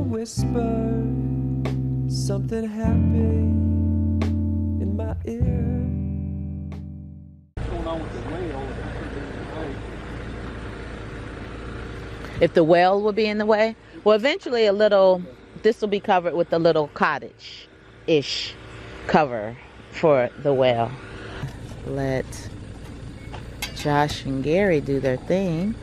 whisper something happy in my ear. What's going on with the well? If the well will be in the way, well, eventually this will be covered with a little cottage-ish cover for the well. Let Josh and Gary do their thing.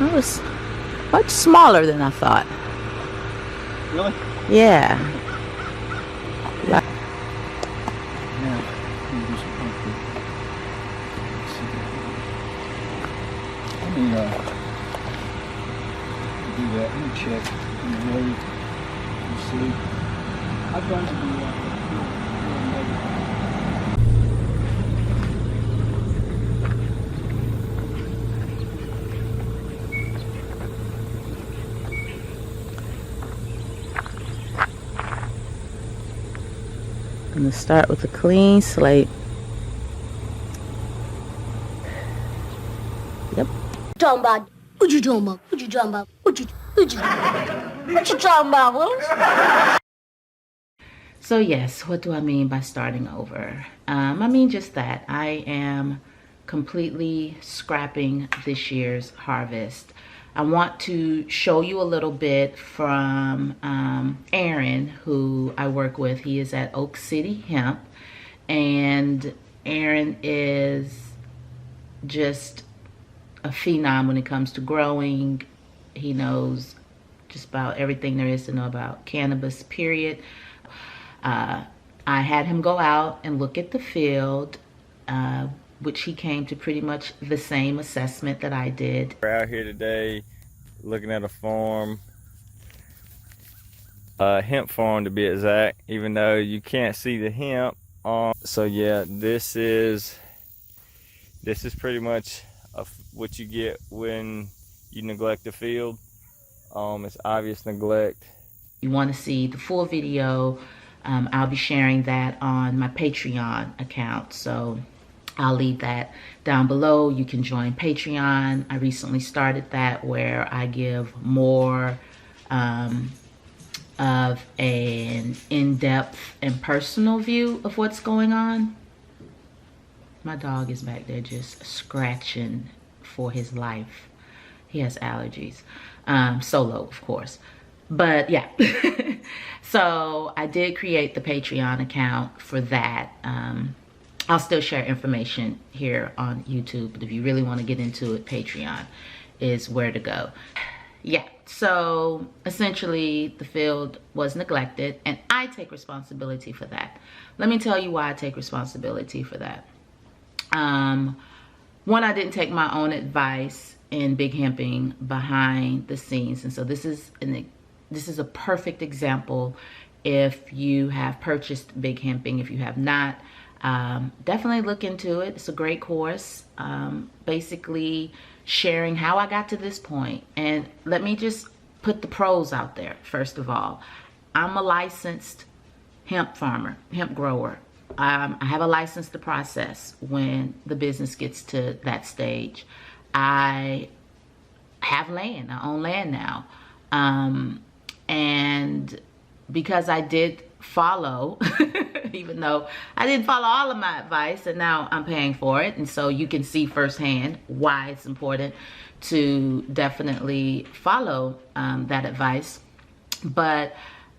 It was much smaller than I thought. Really? Yeah. Now, let me do some pumpkin. Let me do that. Let me check in the road and see. I've done some I'm gonna start with a clean slate. Yep. Talking about? What you talking about? What you talking about? What you talking about? So yes, what do I mean by starting over? I mean just that. I am completely scrapping this year's harvest. I want to show you a little bit from Aaron, who I work with. He is at Oak City Hemp, and Aaron is just a phenom when it comes to growing. He knows just about everything there is to know about cannabis, period. I had him go out and look at the field, which he came to pretty much the same assessment that I did. We're out here today looking at a farm, a hemp farm to be exact, even though you can't see the hemp. So yeah, this is pretty much what you get when you neglect the field. It's obvious neglect. You want to see the full video, I'll be sharing that on my Patreon account, so I'll leave that down below. You can join Patreon. I recently started that, where I give more of an in-depth and personal view of what's going on. My dog is back there just scratching for his life. He has allergies. Solo, of course. But yeah. So I did create the Patreon account for that. I'll still share information here on YouTube, but if you really want to get into it, Patreon is where to go. Yeah, so essentially the field was neglected, and I take responsibility for that. Let me tell you why I take responsibility for that. One, I didn't take my own advice in big hemping behind the scenes, and so this is a perfect example. If you have purchased big hemping, if you have not, definitely look into it. It's a great course, basically sharing how I got to this point. And let me just put the pros out there. First of all, I'm a licensed hemp farmer, hemp grower. I have a license to process when the business gets to that stage. I have land. I own land now. And because I did follow, even though I didn't follow all of my advice, and now I'm paying for it, and so you can see firsthand why it's important to definitely follow that advice. But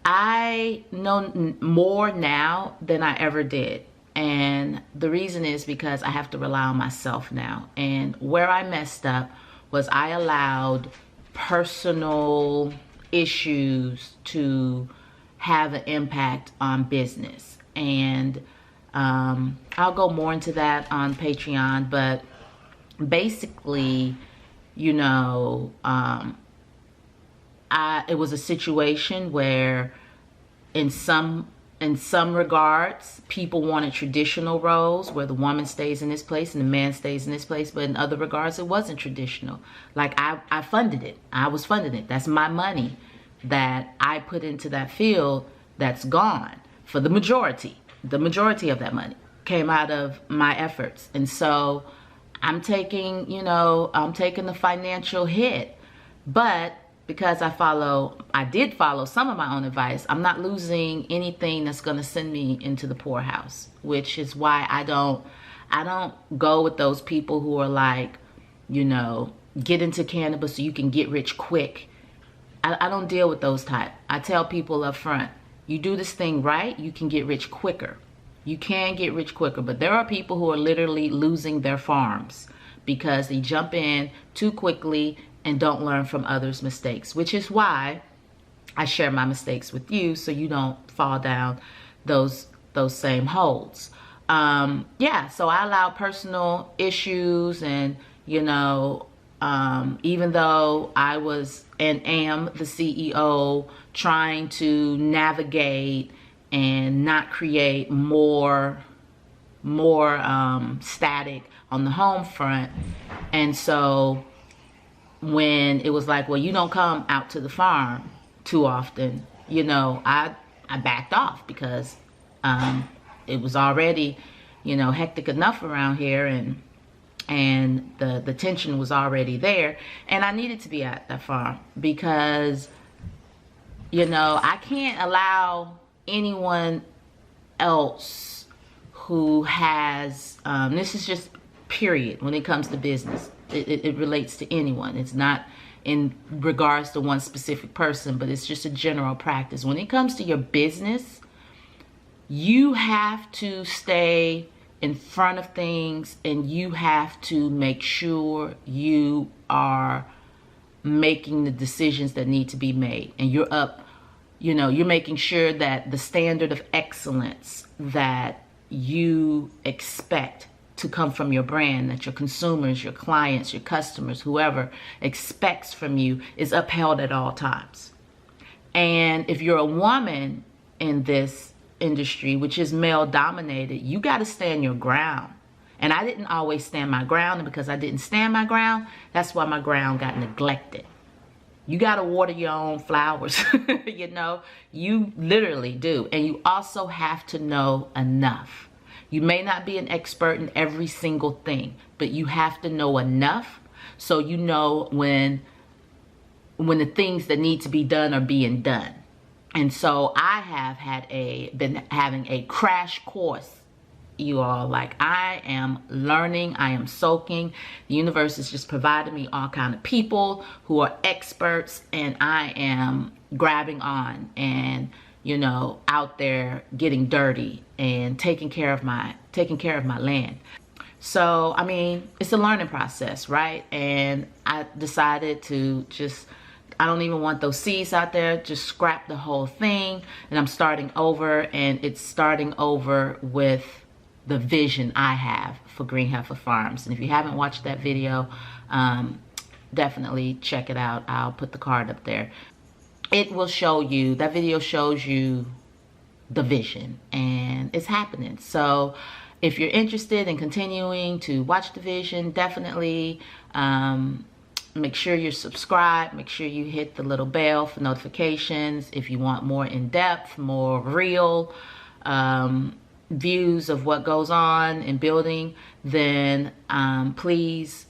I know more now than I ever did, and the reason is because I have to rely on myself now. And where I messed up was I allowed personal issues to have an impact on business, and I'll go more into that on Patreon. But basically, you know, it was a situation where in some regards people wanted traditional roles where the woman stays in this place and the man stays in this place, but in other regards it wasn't traditional. Like I funded it. I was funding it. That's my money. that I put into that field that's gone for the majority of that money came out of my efforts. And so I'm taking, I'm taking the financial hit, but because I did follow some of my own advice, I'm not losing anything that's going to send me into the poorhouse, which is why I don't go with those people who are like, get into cannabis so you can get rich quick. I don't deal with those type. I tell people up front, you do this thing right, you can get rich quicker. You can get rich quicker, but there are people who are literally losing their farms because they jump in too quickly and don't learn from others' mistakes, which is why I share my mistakes with you so you don't fall down those same holes. Yeah, so I allow personal issues and, even though I was and am the CEO trying to navigate and not create more static on the home front. And so when it was like, well, you don't come out to the farm too often, I backed off because it was already, hectic enough around here, and the tension was already there, and I needed to be at that farm because, I can't allow anyone else who has, this is just period when it comes to business. It relates to anyone. It's not in regards to one specific person, but it's just a general practice. When it comes to your business, you have to stay in front of things, and you have to make sure you are making the decisions that need to be made, and you're making sure that the standard of excellence that you expect to come from your brand, that your consumers, your clients, your customers, whoever expects from you, is upheld at all times. And if you're a woman in this industry, which is male dominated, you got to stand your ground. And I didn't always stand my ground, and because I didn't stand my ground, that's why my ground got neglected. You got to water your own flowers. You literally do. And you also have to know enough. You may not be an expert in every single thing, but you have to know enough so you know when the things that need to be done are being done. And so I have been having a crash course, you all. Like, I am learning, I am soaking. The universe is just providing me all kind of people who are experts, and I am grabbing on and out there getting dirty and taking care of my land. So I mean, it's a learning process, right? And I decided to I don't even want those seeds out there, just scrap the whole thing, and I'm starting over. And it's starting over with the vision I have for Green Heifer Farms. And if you haven't watched that video, definitely check it out. I'll put the card up there. It will show you, that video shows you the vision, and it's happening. So if you're interested in continuing to watch the vision, definitely make sure you're subscribed. Make sure you hit the little bell for notifications. If you want more in-depth, more real views of what goes on in building, then please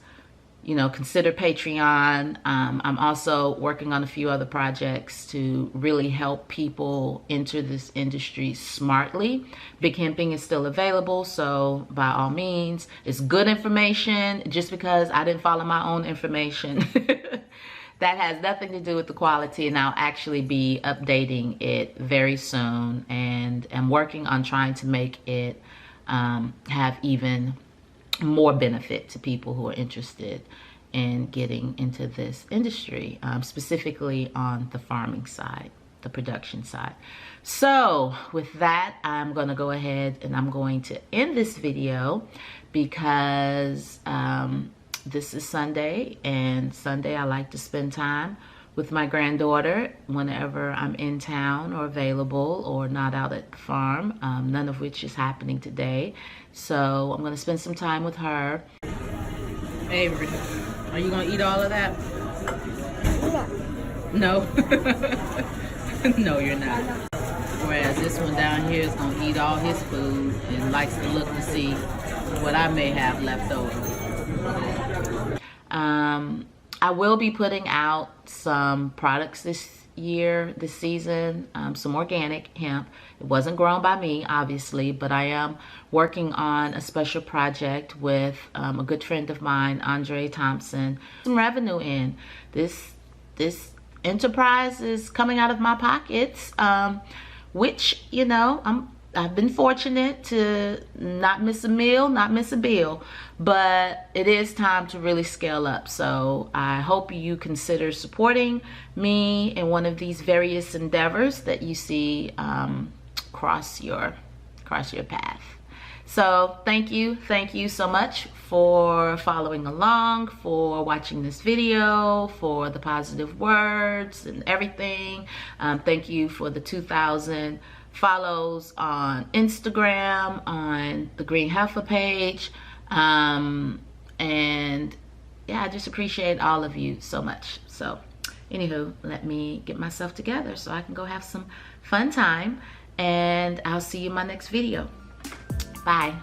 consider Patreon. I'm also working on a few other projects to really help people enter this industry smartly. Big Hemping is still available, so by all means, it's good information. Just because I didn't follow my own information, that has nothing to do with the quality, and I'll actually be updating it very soon, and I'm working on trying to make it have even more benefit to people who are interested in getting into this industry, specifically on the farming side, the production side. So with that, I'm going to go ahead and I'm going to end this video because this is Sunday, and Sunday I like to spend time with my granddaughter whenever I'm in town or available or not out at the farm, none of which is happening today. So I'm going to spend some time with her. Avery, are you going to eat all of that? Yeah. No. No, you're not. Whereas this one down here is gonna eat all his food and likes to look to see what I may have left over. I will be putting out some products this season, some organic hemp. It wasn't grown by me, obviously, but I am working on a special project with a good friend of mine, Andre Thompson. Some revenue in this enterprise is coming out of my pockets, which, you know, I've been fortunate to not miss a meal, not miss a bill, but it is time to really scale up. So I hope you consider supporting me in one of these various endeavors that you see cross your path. So thank you so much for following along, for watching this video, for the positive words and everything. Thank you for the 2,000 follows on Instagram, on the Green Heifer page, and yeah, I just appreciate all of you so much. So anywho, let me get myself together so I can go have some fun time, and I'll see you in my next video. Bye.